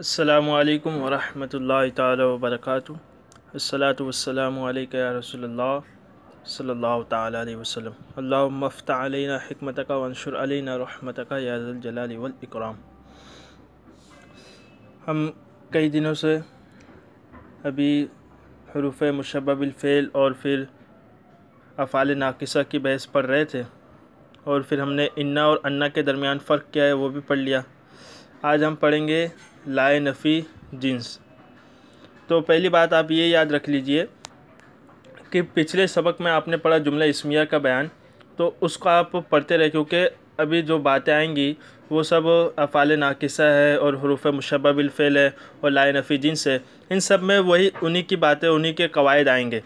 अस्सलामुअलैकुम वरहमतुल्लाहि ताला वबरकातुहू। अस्सलातु वस्सलामु अलैका या रसूलल्लाह सल्लल्लाहु ताला अलैहि वसल्लम। अल्लाहुम्मा फ़्तह अलैना हिकमतका वंशुर अलैना रहमतका या ज़ल जलाली वल इकराम। हम कई दिनों से अभी हुरूफ़ मुशब्बह बिल फ़ेल और फिर अफ़ाल नाक़िसा की बहस पढ़ रहे थे और फिर हमने इन्ना और अन्ना के दरमियान फ़र्क क्या है वो भी पढ़ लिया। आज हम पढ़ेंगे लाए नफ़ी जिन्स। तो पहली बात आप ये याद रख लीजिए कि पिछले सबक में आपने पढ़ा जुमला इस्मिया का बयान, तो उसको आप पढ़ते रहे क्योंकि अभी जो बातें आएंगी वो सब अफ़ाल नाक़िसा है और हुरूफ़ मुशब्बह बिल फ़ेल है और लाए नफ़ी जिन्स है। इन सब में वही उन्हीं की बातें, उन्हीं के कवायद आएंगे।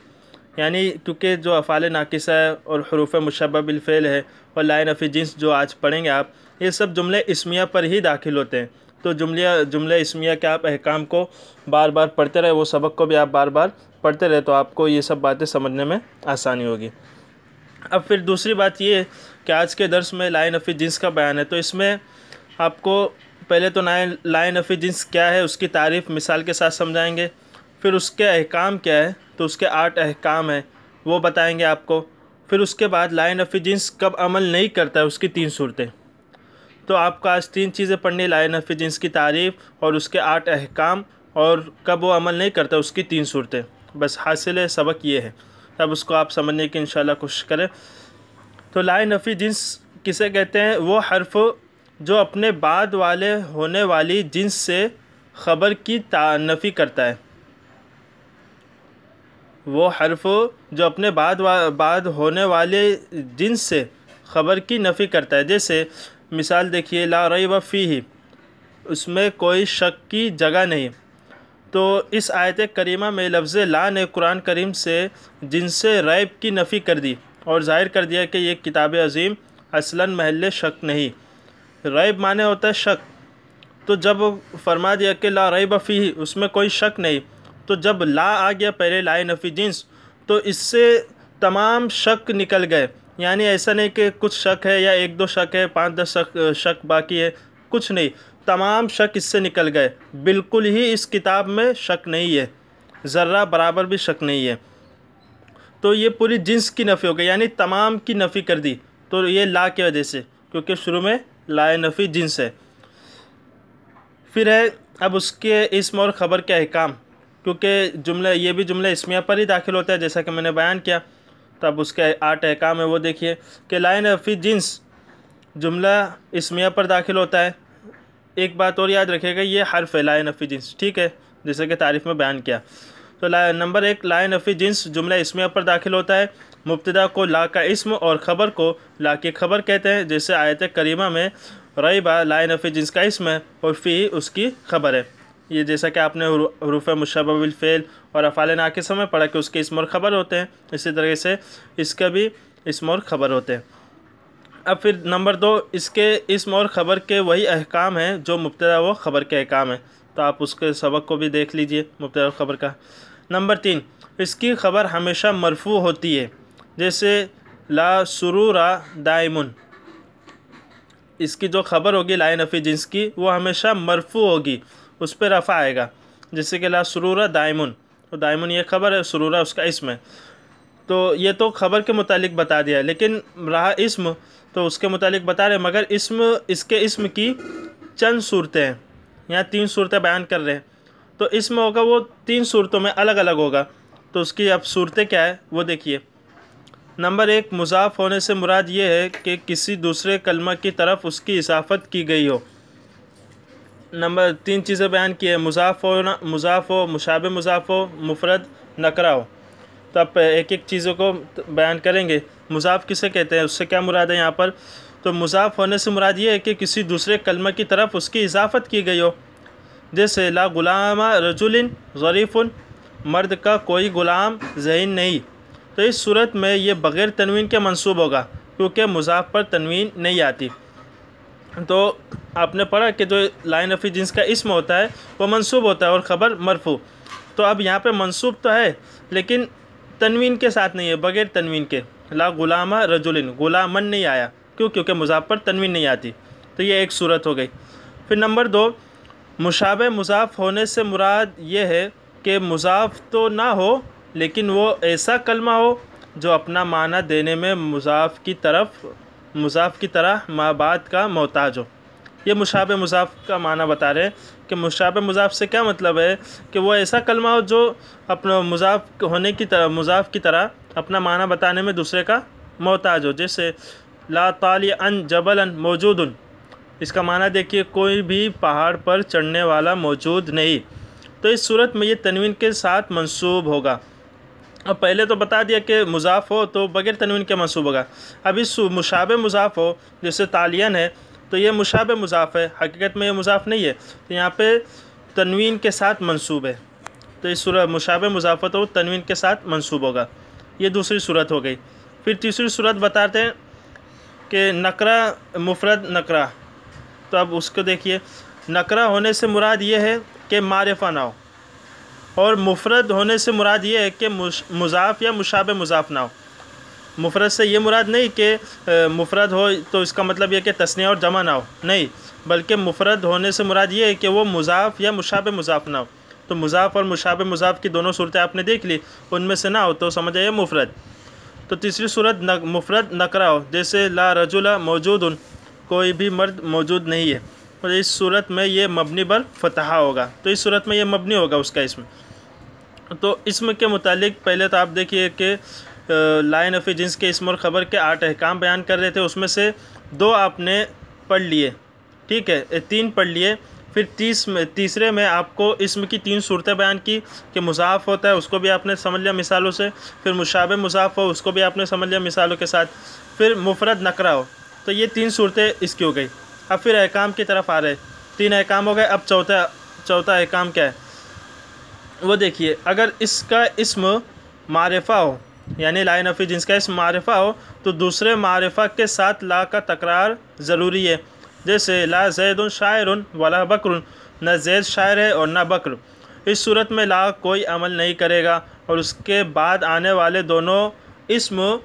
यानी क्योंकि जो अफ़ाल नाक़िसा है और हुरूफ़ मुशब्बह बिल फ़ेल है और लाए नफ़ी जिन्स जो आज पढ़ेंगे आप, ये सब जुमले इस्मिया पर ही दाखिल होते हैं। तो जुमले इस्मिया के आप अहकाम को बार बार पढ़ते रहे, वो सबक को भी आप बार बार पढ़ते रहे, तो आपको ये सब बातें समझने में आसानी होगी। अब फिर दूसरी बात ये कि आज के दर्स में लाए नफ़ी जिन्स का बयान है, तो इसमें आपको पहले तो लाए नफ़ी जिन्स क्या है उसकी तारीफ़ मिसाल के साथ समझाएंगे, फिर उसके अहकाम क्या है, तो उसके 8 अहकाम हैं वो बताएंगे आपको। फिर उसके बाद लाए नफ़ी जिन्स कब अमल नहीं करता है उसकी 3 सूरतें। तो आपको आज 3 चीज़ें पढ़नी, लाए नफ़ी जिन्स की तारीफ़ और उसके 8 अहकाम और कब वो अमल नहीं करता उसकी 3 सूरतें। बस हासिल सबक ये है, तब उसको आप समझने की इंशाल्लाह कोशिश करें। तो लाए नफ़ी जिन्स किसे कहते हैं? वो हर्फ जो अपने बाद वाले होने वाली जिन्स से ख़बर की नफ़ी करता है। वो हर्फ जो अपने बाद होने वाले जिन्स से ख़बर की नफ़ी करता है। जैसे मिसाल देखिए, ला रैब फ़ीही, उसमें कोई शक की जगह नहीं। तो इस आयत करीमा में लफ्ज़ ला ने कुरान करीम से जिनसे रैब की नफ़ी कर दी और ज़ाहिर कर दिया कि ये किताब अज़ीम असलन महल शक नहीं। रैब माने होता है शक, तो जब फरमा दिया कि ला रैब फ़ीही, उसमें कोई शक नहीं, तो जब ला आ गया पहले लाए नफ़ी जिन्स, तो इससे तमाम शक निकल गए। यानी ऐसा नहीं कि कुछ शक है या 1-2 शक है, 5-10 शक बाकी है, कुछ नहीं, तमाम शक इससे निकल गए। बिल्कुल ही इस किताब में शक नहीं है, ज़र्रा बराबर भी शक नहीं है। तो ये पूरी जिन्स की नफ़ी हो गई, यानी तमाम की नफ़ी कर दी। तो ये ला की वजह से, क्योंकि शुरू में लाए नफ़ी जिन्स है। फिर है अब उसके इस्म और ख़बर के अहकाम, क्योंकि जुमला ये भी जुमला इस्मिया पर ही दाखिल होता है जैसा कि मैंने बयान किया। तो अब उसके 8 अहकाम है वो देखिए कि लाए नफ़ी जिन्स जुमला इस्मिया पर दाखिल होता है। एक बात और याद रखिएगा, ये हर्फ है लाए नफ़ी जिन्स, ठीक है, जैसे कि तारीफ़ में बयान किया। तो नंबर 1, लाए नफ़ी जिन्स जुमला इस्मिया पर दाखिल होता है। मुब्तदा को ला का इस्म और ख़बर को ला की ख़बर कहते हैं। जैसे आयत करीमा में रैबा लाए नफ़ी जिन्स का इस्म है और फ़ी उसकी ख़बर है। ये जैसा कि आपने हुरूफ़ मुशब्बह बिल फ़ेल और अफ़ाल नाक़िसा में पढ़ा कि उसके इस्म और ख़बर होते हैं, इसी तरह से इसका भी इस्म और ख़बर होते हैं। अब फिर नंबर 2, इसके इस्म और ख़बर के वही अहकाम हैं जो मुब्तदा व ख़बर के अहकाम हैं, तो आप उसके सबक को भी देख लीजिए मुब्तदा व ख़बर का। नंबर 3, इसकी ख़बर हमेशा मरफ़ू होती है। जैसे ला सुरूरा दाइमुन, इसकी जो ख़बर होगी लाए नफ़ी जिन्स की वो हमेशा मरफ़ू होगी, उस पर रफ़ा आएगा। जैसे कि ला सुरूरा दाइमुन, तो दाइमुन ये ख़बर है, सुरूरा उसका इस्म है। तो ये तो ख़बर के मुतालिक बता दिया, लेकिन रहा इस्म तो उसके मुतालिक बता रहे, मगर इसके इस्म की चंद सूरतें हैं। यहाँ 3 सूरतें बयान कर रहे हैं, तो इस्म होगा वो 3 सूरतों में अलग अलग होगा। तो उसकी अब सूरतें क्या है वो देखिए। नंबर 1, मुज़ाफ़ होने से मुराद ये है कि किसी दूसरे कलमा की तरफ उसकी इजाफ़त की गई हो। नंबर 3 चीज़ें बयान की है, मुज़ाफ़ हो, मुशाबे मुज़ाफ़ हो, मुफ़रद नकरा हो। तो आप एक एक चीज़ों को बयान करेंगे। मुज़ाफ़ किसे कहते हैं, उससे क्या मुराद है यहाँ पर? तो मुज़ाफ़ होने से मुराद ये है कि किसी दूसरे कलमा की तरफ उसकी इजाफ़त की गई हो। जैसे ला गुलामा रजुलिन ज़रीफ़ुन, मर्द का कोई ग़ुलाम ज़हीन नहीं। तो इस सूरत में ये बग़ैर तनवीन के मंसूब होगा, क्योंकि मुज़ाफ़ पर तनवीन नहीं आती। तो आपने पढ़ा कि जो लाए नफ़ी जिन्स का इस्म होता है वो मंसूब होता है और ख़बर मरफ़ू। तो अब यहाँ पे मंसूब तो है लेकिन तनवीन के साथ नहीं है, बग़ैर तनवीन के। ला गुलामा रजुलिन, गुलामन नहीं आया, क्यों? क्योंकि मुज़ाफ़ पर तनवीन नहीं आती। तो ये एक सूरत हो गई। फिर नंबर 2, मुशाबे मुज़ाफ़ होने से मुराद ये है कि मुज़ाफ़ तो ना हो लेकिन वो ऐसा कलमा हो जो अपना माना देने में मुज़ाफ़ की तरह माबाद का मोहताज हो। ये मुशाबे मुज़ाफ़ का माना बता रहे हैं कि मुशाबे मुज़ाफ़ से क्या मतलब है कि वो ऐसा कलमा हो जो अपना मुज़ाफ़ की तरह अपना माना बताने में दूसरे का मोहताज हो। जैसे ला ताली अन जबलन मौजूदन, इसका माना देखिए कोई भी पहाड़ पर चढ़ने वाला मौजूद नहीं। तो इस सूरत में ये तनवीन के साथ मंसूब होगा। अब पहले तो बता दिया कि मुज़ाफ़ हो तो बग़ैर तनवीन के मंसूब होगा। अब इस मुशाबे मुज़ाफ़ हो जैसे तालियन है तो ये मुशाबे मुज़ाफ़ है, हकीकत में ये मुज़ाफ़ नहीं है, तो यहाँ पे तनवीन के साथ मंसूब है। तो इस सूरत मुशाबे मुज़ाफ़ तो तनवीन के साथ मंसूब होगा। ये दूसरी सूरत हो गई। फिर तीसरी सूरत बताते हैं कि नकरा मुफ़रद नकरा। तो अब उसको देखिए, नकरा होने से मुराद ये है कि मारिफा ना हो, और मुफ़रद होने से मुराद ये है कि मुज़ाफ़ या मुशाबे मुज़ाफ़ ना हो। मुफ़रद से ये मुराद नहीं कि मुफ़रद हो तो इसका मतलब ये कि तस्नीया और जमा ना हो, नहीं, बल्कि मुफ़रद होने से मुराद ये है कि वो मुज़ाफ़ या मुशाबे मुज़ाफ़ ना हो। तो मुज़ाफ़ और मुशाबे मुज़ाफ़ की दोनों सूरतें आपने देख ली, उनमें से ना हो तो समझ आइए मुफ़रद। तो तीसरी सूरत मुफ़रद नकरा हो, जैसे ला रजुला मौजूदुन, कोई भी मर्द मौजूद नहीं है, और इस सूरत में ये मबनी बर फ़तहा होगा। तो इस सूरत में ये मबनी होगा उसका इसम। तो इसम के मुतालिक पहले तो आप देखिए कि लाए नफ़ी जिन्स के इसम और ख़बर के 8 अहकाम बयान कर रहे थे, उसमें से 2 आपने पढ़ लिए, ठीक है, 3 पढ़ लिए। फिर तीसरे में आपको इसम की 3 सूरतें बयान की कि मुज़ाफ़ होता है, उसको भी आपने समझ लिया मिसालों से। फिर मुशाबे मुज़ाफ़ हो, उसको भी आपने समझ लिया मिसालों के साथ। फिर मुफ़रद नकरा हो, तो ये 3 सूरतें इसकी हो गई। अब फिर अहकाम की तरफ आ रहे, 3 अहकाम हो गए। अब चौथा अहकाम क्या है वो देखिए। अगर इसका इस्म मारिफा हो, यानी लाए नफ़ी जिसका इस्म मारिफा हो, तो दूसरे मारिफा के साथ ला का तकरार ज़रूरी है। जैसे ला ज़ैदुन शायरुन वला बकरुन, न ज़ैद शायर है और न बकर। इस सूरत में ला कोई अमल नहीं करेगा और उसके बाद आने वाले दोनों इस्म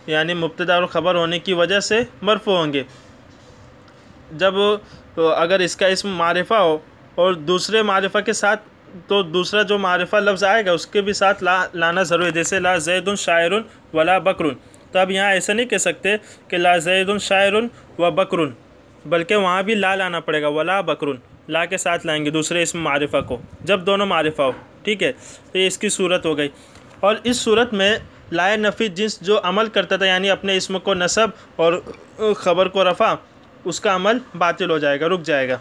यानी मुब्तदा और ख़बर होने की वजह से मरफ़ू होंगे। जब अगर इसका इस्म मारिफा हो और दूसरे मारिफा के साथ, तो दूसरा जो मारिफा लफ्ज़ आएगा उसके भी साथ लाना ज़रूरी है। जैसे ला ज़ैदुन शायरुन वला बकरुन, तो अब यहाँ ऐसा नहीं कह सकते कि ला ज़ैदुन शायरुन व बकरुन, बल्कि वहाँ भी ला लाना पड़ेगा, वला बकरुन, ला के साथ लाएंगे दूसरे इस्म मारिफा को, जब दोनों मारिफा हो, ठीक है। तो ये इसकी सूरत हो गई। और इस सूरत में लाए नफ़ी जिन्स जो अमल करता था, यानी अपने इस्म को नसब और ख़बर को रफ़ा, उसका अमल बातिल हो जाएगा, रुक जाएगा।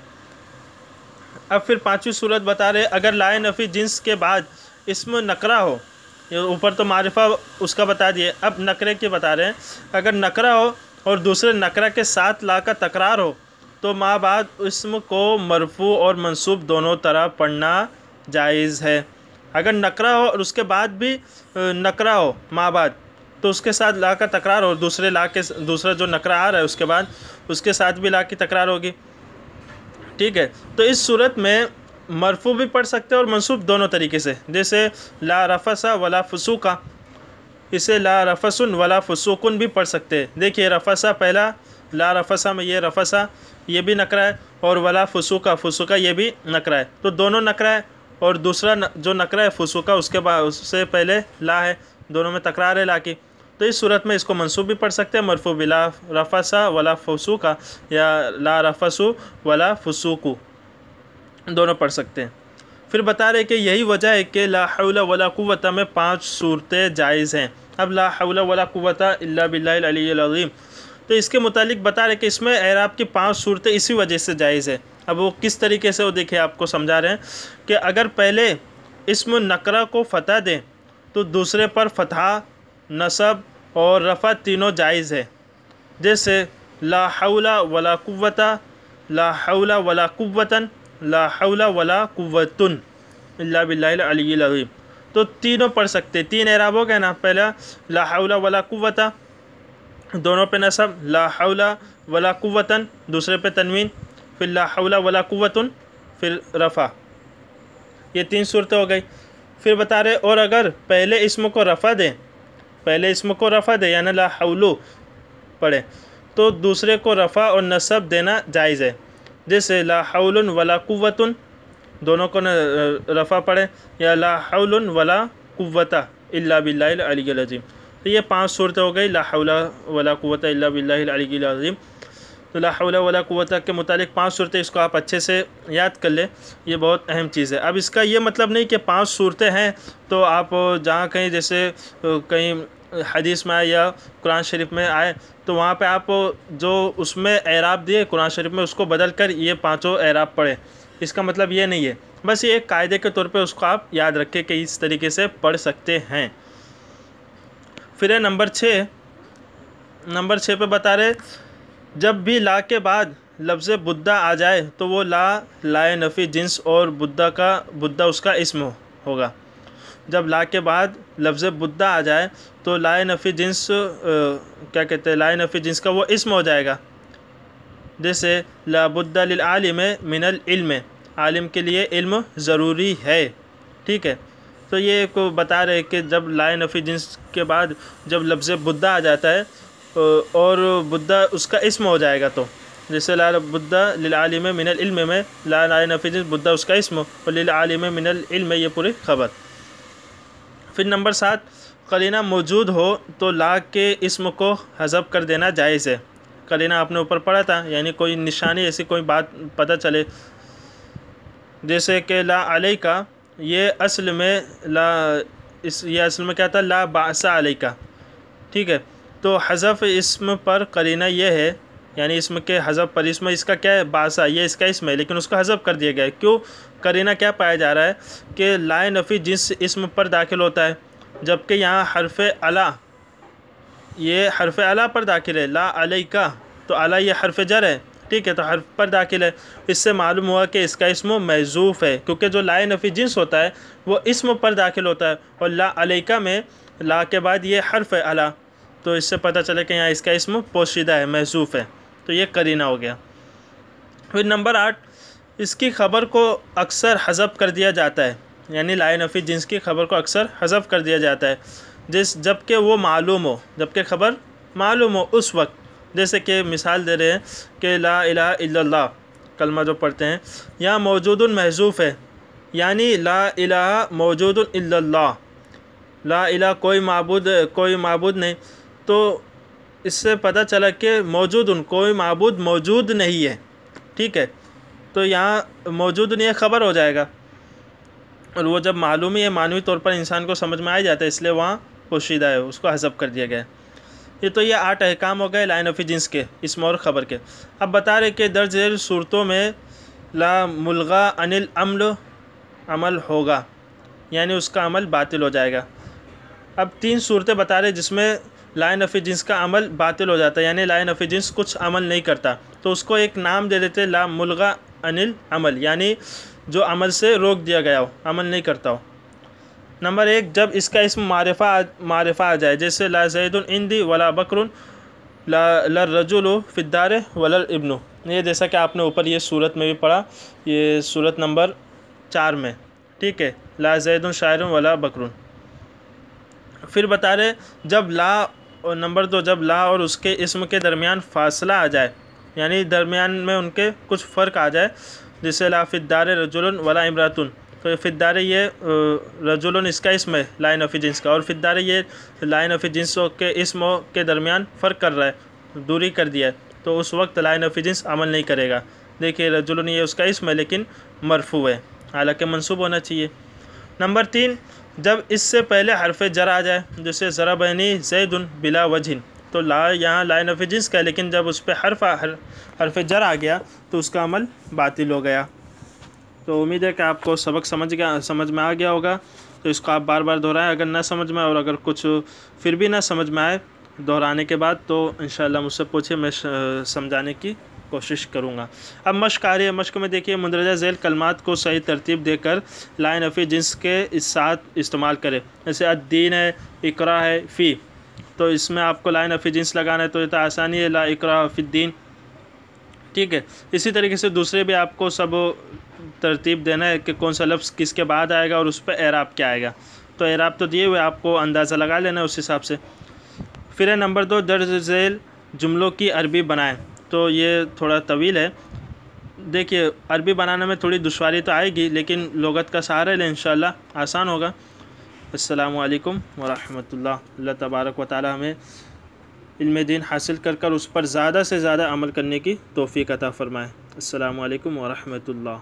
अब फिर 5वीं सूरत बता रहे, अगर लाए नफ़ी जिन्स के बाद इस्म नकरा हो, ऊपर तो मारिफा उसका बता दिए, अब नकरे के बता रहे हैं। अगर नकरा हो और दूसरे नकरा के साथ ला का तकरार हो, तो माँ बाद इस्म को मरफू और मंसूब दोनों तरह पढ़ना जायज़ है। अगर नकरा हो और उसके बाद भी नकरा हो माँ बाद, तो उसके साथ ला का तकरार हो, दूसरा जो नकरा आ रहा है उसके बाद उसके साथ भी ला की तकरार होगी, ठीक है। तो इस सूरत में मरफू भी पढ़ सकते हैं और मंसूब दोनों तरीके से। जैसे ला रफ़सा वला फसूका, इसे ला रफ़सुन वला फसूकुन भी पढ़ सकते हैं। देखिए रफ़सा पहला, ला रफ़सा में ये रफ़सा ये भी नकरा है, और वला फसूका ये भी नकरा है, तो दोनों नकरा है। और दूसरा जो नकरा है फसूका, उसके बाद उससे पहले ला है, दोनों में तकरार है ला की। तो इस सूरत में इसको मंसूब भी पढ़ सकते हैं, मरफू भी ला रफ़सा वला फसूका या ला रफ़सु वला फसूकु, दोनों पढ़ सकते हैं। फिर बता रहे कि यही वजह है कि ला हौला वला कुव्वता में 5 सूरतें जायज़ हैं। अब ला हौला वला कुव्वता इल्ला बिल्लाहिल अलिय्यिल अज़ीम, तो इसके मुतालिक बता रहे कि इसमें एराब की 5 सूरतें इसी वजह से जायज़ है। अब वो किस तरीके से, वो देखिए आपको समझा रहे हैं कि अगर पहले इस्म नकरा को फ़तह दें तो दूसरे पर फ़तहा, नसब और रफ़ा तीनों जायज़ है। जैसे ला हौला वला कुव्वता, ला हौला वला कुव्वतन, ला हौला वला कुव्वतुन इल्ला बिल्लाहिल अलिय्यिल अज़ीम, तो तीनों पढ़ सकते। 3 एराब हो गए ना, पहला ला हौला वला कुव्वता, दोनों पे नसब, ला हौला वला कुव्वतन दूसरे पे तनवीन, फिर ला हौला वला कुव्वतुन फिर रफ़ा, ये 3 सूरतें हो गई। फिर बता रहे, और अगर पहले इस्म को रफ़ा दे यानी ला हौलु पढ़े, तो दूसरे को रफ़ा और नसब देना जायज़ है। जैसे ला हौलुन वला कुव्वतुन, दोनों को न रफ़ा पढ़े, या ला हौलुन वला कुव्वता इल्ला बिल्लाहिल अलिय्यिल अज़ीम। तो ये 5 सूरतें हो गई ला हौला वला कुव्वता इल्ला बिल्लाहिल अलिय्यिल अज़ीम। तो ला हौला वला कुव्वता के मुतालिक 5 सूरतें, इसको आप अच्छे से याद कर ले, ये बहुत अहम चीज़ है। अब इसका ये मतलब नहीं कि 5 सूरतें हैं तो आप जहाँ कहीं जैसे कहीं हदीस में आए या कुरान शरीफ में आए तो वहाँ पे आप जो उसमें एराब दिए कुरान शरीफ में उसको बदल कर ये 5 एराब पढ़े, इसका मतलब ये नहीं है। बस ये एक कायदे के तौर पे उसको आप याद रखें कि इस तरीके से पढ़ सकते हैं। फिर है नंबर 6 पे बता रहे जब भी ला के बाद लफ्ज़ बुद्धा आ जाए तो वो लाए नफ़ी जिन्स और बुद्धा उसका इस्म होगा। जब ला के बाद लफ्ज़ बुद्धा आ जाए तो लाए नफ़ी जिन्स क्या कहते हैं, लाए नफ़ी जिन्स का वो इस्म हो जाएगा। जैसे ला बुद्दा लिल आलिम मिनल इल्म, आलिम के लिए इल्म ज़रूरी है, ठीक है। तो ये को बता रहे कि जब लाए नफ़ी जिन्स के बाद जब लफ्ज़ बुद्धा आ जाता है और बुद्धा उसका इस्म हो जाएगा, तो जैसे ला बुद्दा लिल आलिम मिनल इल्म में लाए नफ़ी जिन्स बुद्धा उसका इस्म और लिल आलिम मिनल इल्म ये पूरी खबर। फिर नंबर 7 करीना मौजूद हो तो ला के इस्म को हज़फ कर देना जायज़ है। करीना आपने ऊपर पढ़ा था, यानी कोई निशानी ऐसी कोई बात पता चले, जैसे कि ला अलैका ये असल में ये असल में क्या था, ला बासा अलैका, ठीक है। तो हज़फ इस्म पर करीना ये है, यानी इसम के हज़फ पर, इसमें इसका क्या है, बासा, ये इसका इसम है लेकिन उसका हज़फ कर दिया गया है। क्यों? करीना क्या पाया जा रहा है कि लाए नफ़ी जिस इसम पर दाखिल होता है, जबकि यहाँ हरफ अला, ये हरफ अला पर दाखिल है। ला अलैका तो अला ये हरफ जर है, ठीक है, तो हर्फ पर दाखिल है। इससे मालूम हुआ कि इसका इस्म महजूफ़ है, क्योंकि जो लाए नफ़ी जिन्स होता है वो इस्म पर दाखिल होता है, और ला अलैका में ला के बाद ये हर्फ है अला, तो इससे पता चले कि यहाँ इसका इस्म पोशीदा है, महजूफ़ है, तो ये करीना हो गया। फिर नंबर 8 इसकी ख़बर को अक्सर हज़फ कर दिया जाता है, यानी लाए नफ़ी जिन्स की ख़बर को अक्सर हज़फ कर दिया जाता है जबकि वो मालूम हो, जबकि ख़बर मालूम हो उस वक्त। जैसे कि मिसाल दे रहे हैं कि ला इलाहा इल्लल्लाह कलमा जो पढ़ते हैं, यहाँ मौजूदुन महजूफ़ है, यानी ला इलाहा मौजूदुन इल्लल्लाह, ला इलाहा कोई माबूद नहीं, तो इससे पता चला कि मौजूदुन कोई माबूद मौजूद नहीं है, ठीक है। तो यहाँ मौजूद नहीं है खबर हो जाएगा, और वो जब मालूम ही है मानवी तौर पर इंसान को समझ में आ जाता है, इसलिए वहाँ पोशीदा है, उसको हज़फ कर दिया गया है। ये 8 अहकाम हो गए लाए नफ़ी जिन्स के, इसम और ख़बर के। अब बता रहे कि दर्ज झेल सूरतों में ला मुल्गा अनिल अमल होगा, यानी उसका अमल बातिल हो जाएगा। अब 3 सूरतें बता रहे जिसमें लाए नफ़ी जिन्स का अमल बातिल हो जाता है, यानी लाए नफ़ी जिन्स कुछ अमल नहीं करता, तो उसको एक नाम दे देते ला मुल्गा अनिल अमल, यानी जो अमल से रोक दिया गया हो, अमल नहीं करता हो। नंबर 1 जब इसका इस्म मारिफा आ जाए, जैसे ला ज़ैदुन इंदी वला बकरुन ला रजुलु फिद्दार वलल इब्नु, ये जैसा कि आपने ऊपर ये सूरत में भी पढ़ा, ये सूरत नंबर 4 में, ठीक है, ला ज़ैदुन शायरुन वला बकरुन। फिर बता रहे जब ला, और नंबर 2 जब ला और उसके इस्म के दरमियान फ़ासला आ जाए, यानी दरमियान में उनके कुछ फ़र्क आ जाए, जैसे ला फिद्दार रजुलन वला इमरातुन, तो फिद्दार ये रजुलन इसका इस्म है लाए नफ़ी जिन्स का, और फिद्दार ये लाए नफ़ी जिन्स के इस्म के दरमियान फ़र्क कर रहा है, दूरी कर दिया है, तो उस वक्त लाए नफ़ी जिन्स अमल नहीं करेगा। देखिए रजुलन ये उसका इस्म है लेकिन मरफू है, हालांकि मंसूब होना चाहिए। नंबर 3 जब इससे पहले हरफ जर आ जाए, जैसे ज़रबनी ज़ैदुन बिला वजहिन, तो ला यहाँ लाए नफ़ी जिन्स का है, लेकिन जब उस पर हरफ जर आ गया तो उसका अमल बातिल हो गया। तो उम्मीद है कि आपको सबक समझ में आ गया होगा, तो इसको आप बार बार दोहराएं अगर ना समझ में आए, और अगर कुछ फिर भी ना समझ में आए दोहराने के बाद तो इंशाल्लाह मुझसे पूछिए, मैं समझाने की कोशिश करूँगा। अब मश्क आ रही है, मश्क में देखिए मुंदरजा झेल कलमात को सही तरतीब देकर लाए नफ़ी जिन्स के इस साथ इस्तेमाल करें, जैसे अद्दीन है, इकरा है, फ़ी, तो इसमें आपको लाए नफ़ी जिन्स लगाना है, तो ये तो आसानी है, ला इकरा फ़िद्दीन, ठीक है। इसी तरीके से दूसरे भी आपको सब तरतीब देना है कि कौन सा लफ्ज़ किसके बाद आएगा और उस पर एराब क्या आएगा, तो एराब तो दिए हुए, आपको अंदाज़ा लगा लेना है उस हिसाब से। फिर है नंबर 2 दर्ज झेल जुमलों की अरबी बनाएं, तो ये थोड़ा तवील है। देखिए अरबी बनाने में थोड़ी दुश्वारी तो आएगी, लेकिन लुगत का सहारा ले इंशाअल्लाह आसान होगा। अस्सलामु अलैकुम व रहमतुल्लाह। अल्लाह तबारक व तआला हमें इल्म दीन हासिल कर कर उस पर ज़्यादा से ज़्यादा अमल करने की तौफ़ीक़ अता फ़रमाए। अस्सलामु अलैकुम व रहमतुल्लाह।